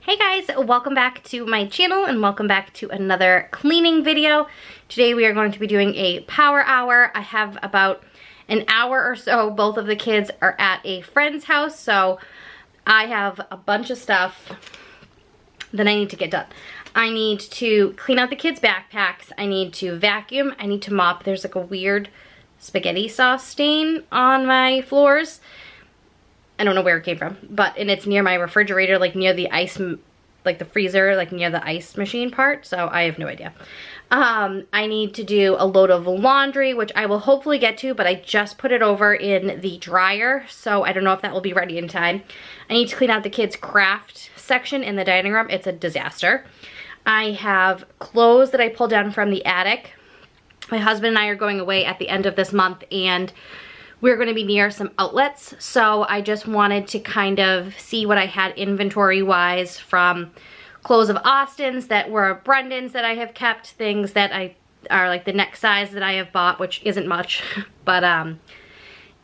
Hey guys, welcome back to my channel and welcome back to another cleaning video. Today we are going to be doing a power hour. I have about an hour or so. Both of the kids are at a friend's house, so I have a bunch of stuff that I need to get done. I need to clean out the kids' backpacks. I need to vacuum. I need to mop. There's like a weird spaghetti sauce stain on my floors. I don't know where it came from, and it's near my refrigerator, like near the ice, like the freezer, like near the ice machine part, so I have no idea. I need to do a load of laundry, which I will hopefully get to, but I just put it over in the dryer, so I don't know if that will be ready in time. I need to clean out the kids' craft section in the dining room. It's a disaster. I have clothes that I pulled down from the attic. My husband and I are going away at the end of this month, and we're going to be near some outlets, so I just wanted to kind of see what I had inventory-wise from clothes of Austin's that were Brendan's that I have kept, things that are like the next size that I have bought, which isn't much, but and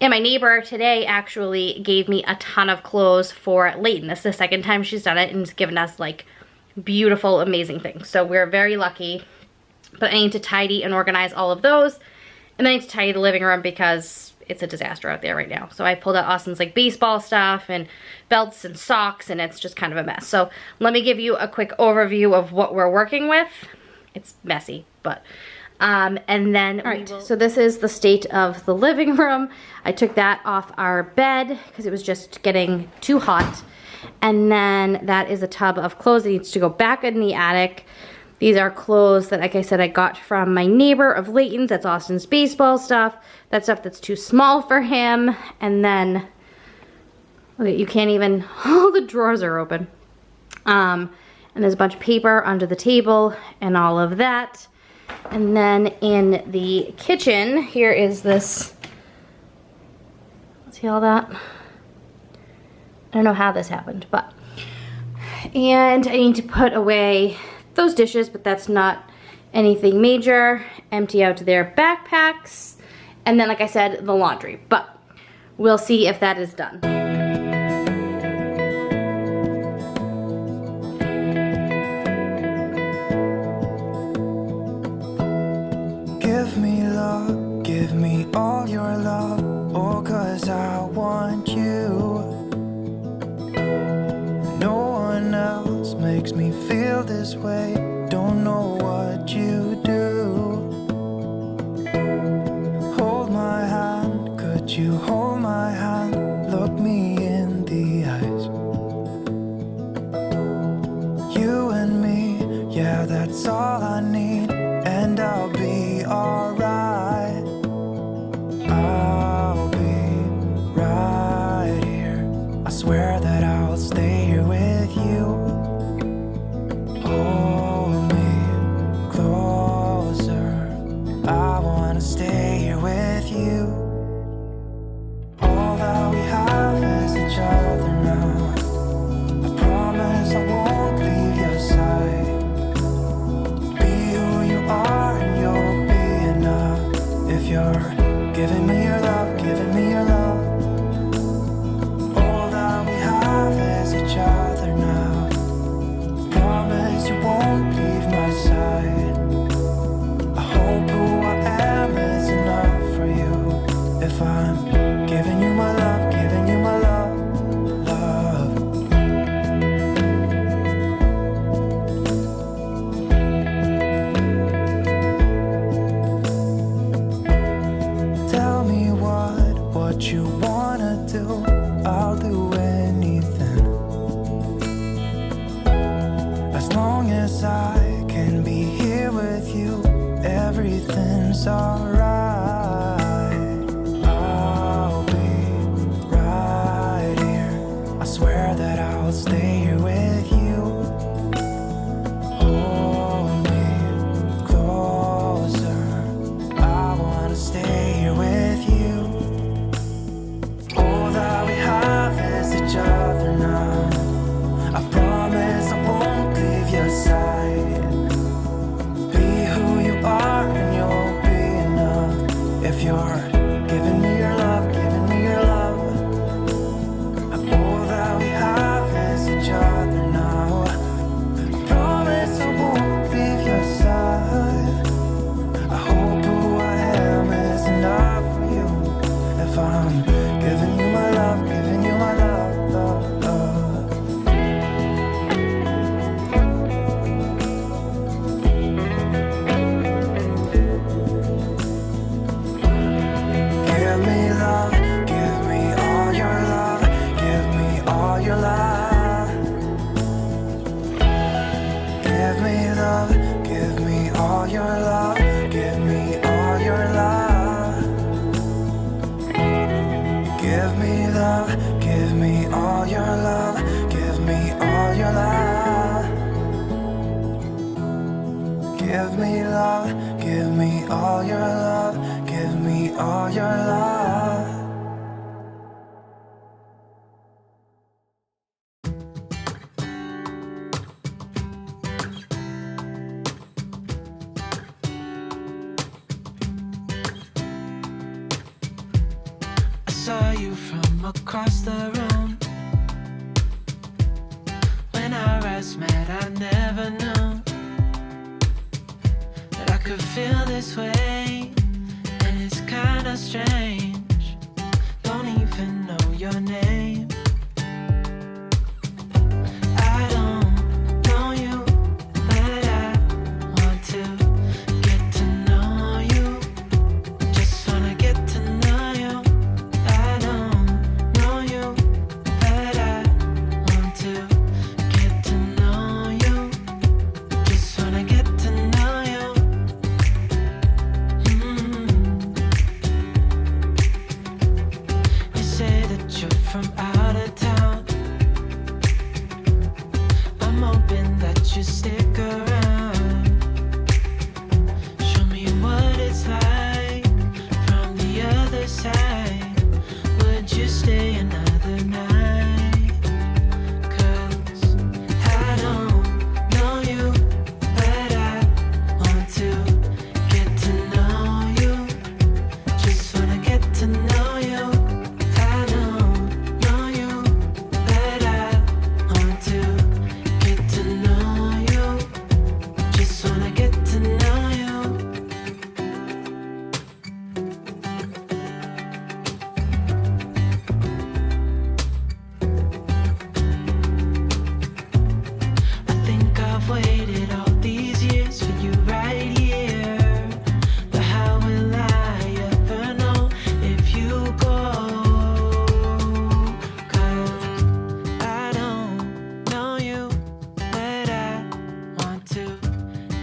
my neighbor today actually gave me a ton of clothes for Layton. This is the second time she's done it and has given us like beautiful, amazing things, so we're very lucky. But I need to tidy and organize all of those, and then I need to tidy the living room because it's a disaster out there right now. So I pulled out Austin's like baseball stuff and belts and socks, and it's just kind of a mess. So let me give you a quick overview of what we're working with. It's messy, but and then all right, so this is the state of the living room. I took that off our bed because it was just getting too hot. And then that is a tub of clothes that needs to go back in the attic. These are clothes that, like I said, I got from my neighbor of Layton's. That's Austin's baseball stuff. That stuff that's too small for him. And then, look, you can't even, all the drawers are open. And there's a bunch of paper under the table and all of that. And then in the kitchen, here is this, see all that? I don't know how this happened, but, and I need to put away those dishes, but that's not anything major. Empty out their backpacks, and then, like I said, the laundry, but we'll see if that is done. Give me love, give me all your love, oh, 'cause I want you. No one else makes me feel this way, don't know what you do. Hold my hand, could you hold my hand, look me in the eyes. You and me, yeah, that's all I need, and I'll be alright. I'll be right here, I swear that I'll stay here with you. Hold me closer, I wanna stay here with you. All that we have is each other now. I promise I won't leave your side. Be who you are and you'll be enough. If you're giving me your love, giving me your love. All that we have is each other now. Promise you won't leave my side. I hope who I am is enough for you. If I'm giving you my love, giving you my love, love. Tell me what you wanna do, I'll do anything. As long as I can be here with you, everything's alright. I'll be right here, I swear that I'll stay here with you. Hold me closer, I wanna stay here with you. All that we have is each other now. I promise I won't leave your side. Be who you are and you'll be enough. If you're giving me your love, giving me your love. All that we have is each other now. you from across the room. When our eyes met, I never knew that I could feel this way, and it's kinda strange. Don't even know your name. I don't know you, but I want to get to know you. Just wanna get to know you. I don't know you, but I want to get to know you. Just wanna get to know you. You say that you're from out of town. I'm hoping that you stick around. Show me what it's like from the other side. Would you stay another night? 'Cause I don't know you, but I want to get to know you. Just wanna get to know you. I don't know you, but I want to get to know you. Just wanna get to know you. I think I've waited all these years for you right here. But how will I ever know if you go? 'Cause I don't know you, but I want to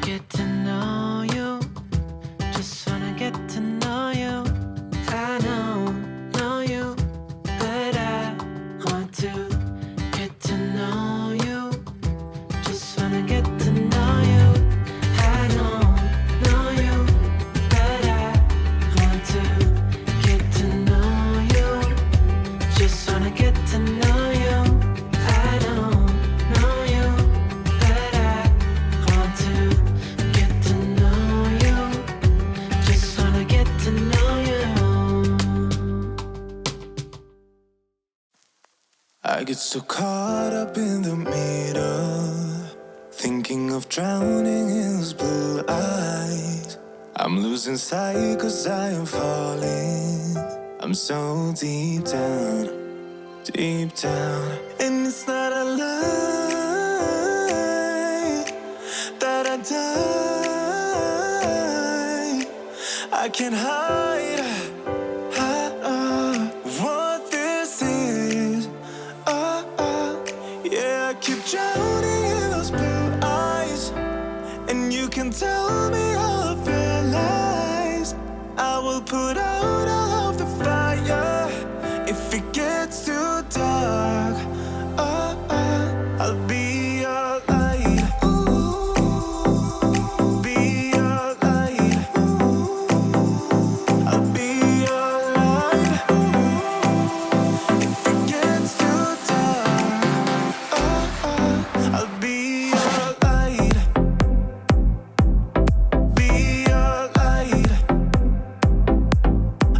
get to know you. Just wanna get to know you. I don't know you, but I want to get to know you. Just wanna get to know you. I don't know you, but I want to get to know you. Just wanna get to know you. I don't know you, but I want to get to know you. Just wanna get to know you. I get so caught up in the middle, thinking of drowning in those blue eyes. I'm losing sight 'cause I am falling. I'm so deep down, and it's not a lie that I die. I can't hide what this is. Yeah, I keep drowning in those blue eyes, and you can tell me all of your lies. I will put out all of the fire if it gets too dark. I'll be your light. Be your light. I'll be your light. If it gets too dark, I'll be your light. Be your light.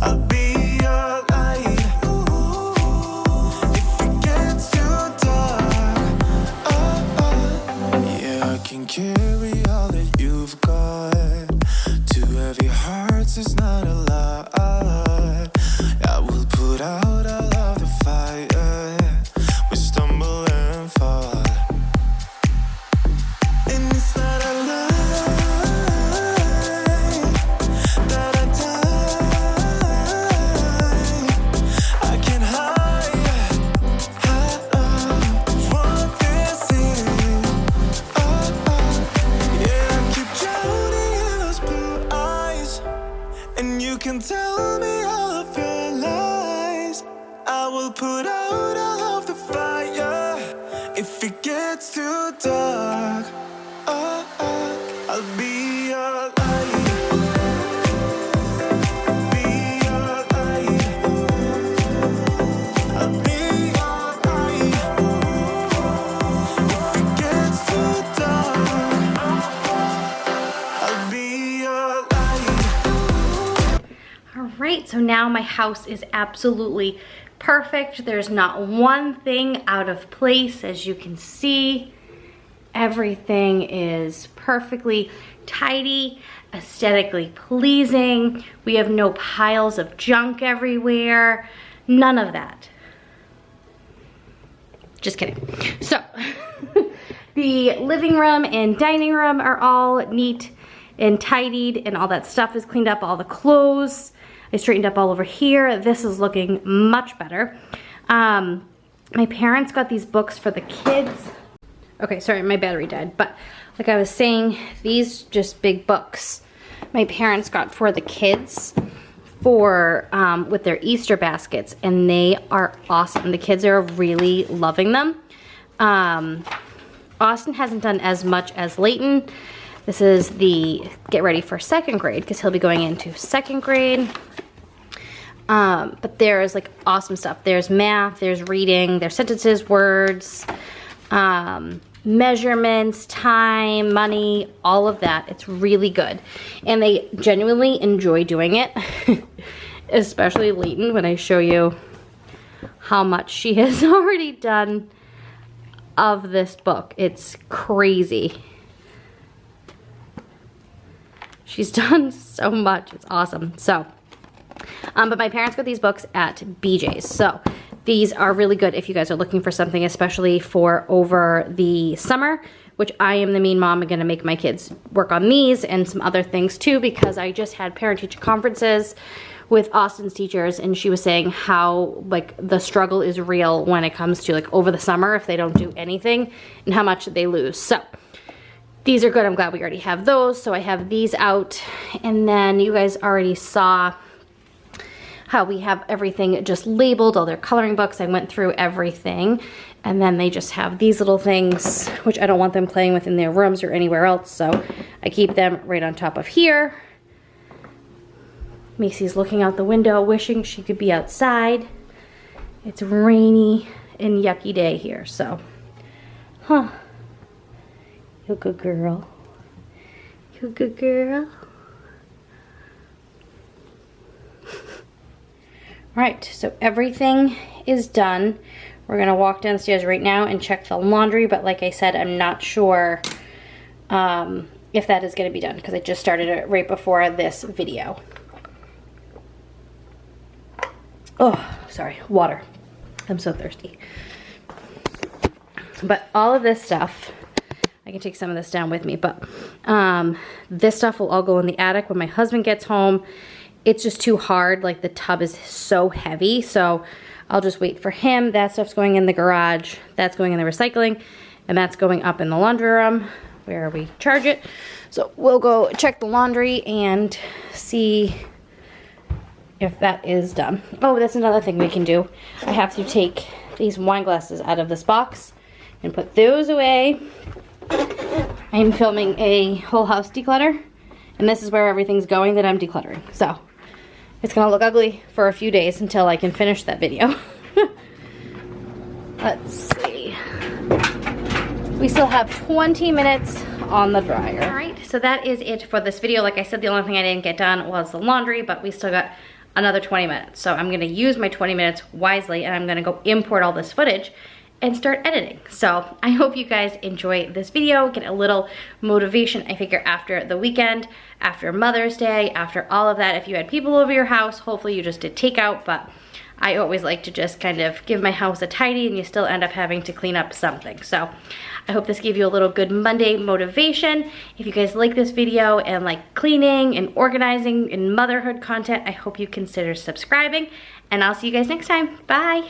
I'll be your light. If it gets too dark, yeah, I can carry all that you've got. Two heavy hearts is not a lot. I will put out all of the fire. We stumble and fall, and it's not a lie that I die. I can't hide what this is. Yeah, I keep drowning in those blue eyes, and you can tell me all of your lies. I will put out all of the fire if it gets too dark. I'll be your light. Be your light. I'll be your light. If it gets too dark, I'll be your light. All right, so now my house is absolutely perfect. There's not one thing out of place. As you can see, everything is perfectly tidy, aesthetically pleasing. We have no piles of junk everywhere. None of that. Just kidding. So, the living room and dining room are all neat and tidied, and all that stuff is cleaned up, all the clothes. I straightened up all over here. This is looking much better. My parents got these books for the kids. Okay, sorry, my battery died, but like I was saying, these just big books my parents got for the kids for with their Easter baskets, and they are awesome. The kids are really loving them. Austin hasn't done as much as Layton. This is the get ready for second grade, because he'll be going into second grade. But there's like awesome stuff. There's math, there's reading, there's sentences, words, measurements, time, money, all of that. It's really good. And they genuinely enjoy doing it, especially Layton, when I show you how much she has already done of this book. It's crazy. She's done so much. It's awesome. So, but my parents got these books at BJ's. So these are really good if you guys are looking for something, especially for over the summer, which I am the mean mom. I'm gonna make my kids work on these and some other things too, because I just had parent-teacher conferences with Austin's teachers, and she was saying how like the struggle is real when it comes to like over the summer if they don't do anything, and how much they lose. So these are good. I'm glad we already have those. So I have these out, and then you guys already saw how we have everything just labeled, all their coloring books. I went through everything, and then they just have these little things, which I don't want them playing with in their rooms or anywhere else, so I keep them right on top of here. Macy's looking out the window, wishing she could be outside. It's a rainy and yucky day here, so, you're a good girl. You're a good girl. All right, so everything is done. We're gonna walk downstairs right now and check the laundry, but like I said, I'm not sure if that is gonna be done, because I just started it right before this video. Oh, sorry, water. I'm so thirsty. But all of this stuff, I can take some of this down with me, but this stuff will all go in the attic when my husband gets home. It's just too hard, like the tub is so heavy, so I'll just wait for him. That stuff's going in the garage, that's going in the recycling, and that's going up in the laundry room where we charge it. So we'll go check the laundry and see if that is done. Oh, that's another thing we can do. I have to take these wine glasses out of this box and put those away. I'm filming a whole house declutter, and this is where everything's going that I'm decluttering. So it's gonna look ugly for a few days until I can finish that video. Let's see. We still have 20 minutes on the dryer. All right, so that is it for this video. Like I said, the only thing I didn't get done was the laundry, but we still got another 20 minutes. So I'm gonna use my 20 minutes wisely, and I'm gonna go import all this footage and start editing. So I hope you guys enjoy this video, get a little motivation. I figure after the weekend, after Mother's Day, after all of that, if you had people over your house, hopefully you just did takeout, but I always like to just kind of give my house a tidy, and you still end up having to clean up something. So I hope this gave you a little good Monday motivation. If you guys like this video and like cleaning and organizing and motherhood content, I hope you consider subscribing, and I'll see you guys next time. Bye.